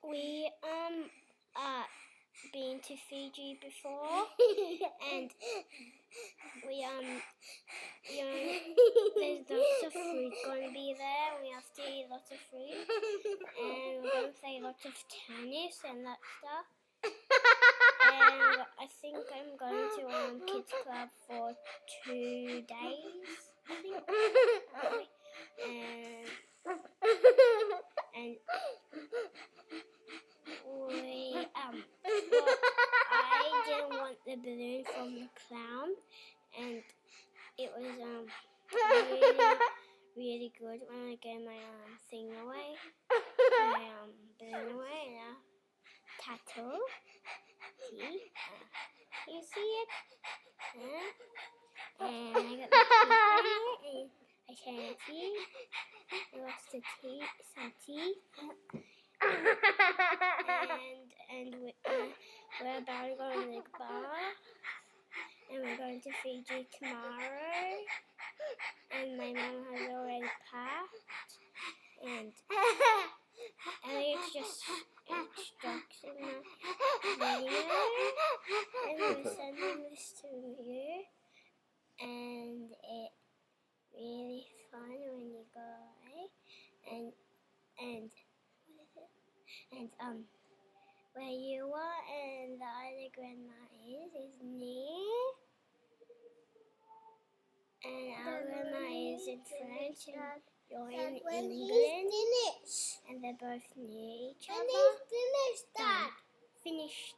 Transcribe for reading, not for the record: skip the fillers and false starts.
we been to Fiji before, and we there's lots of fruit going to be there. We have to eat lots of fruit, and we're going to play lots of tennis and that stuff. And I think I'm going to kids club for 2 days, I think. And we well, I didn't want the balloon from the clown, and it was really good when I gave my thing away, my balloon away, and tattoo. See? You see it? And I got my teeth and I shaved my teeth. I lost some teeth. And we're about to go to the bar. And we're going to Fiji tomorrow. And my mum has already packed. And Elliot's just instructing the video. And I'm sending this to you. And it's really fun when you go away. And where you are and the other grandma is near. And our grandma is in French and you're in England. And they're both near each other. Finished, Dad. Finished.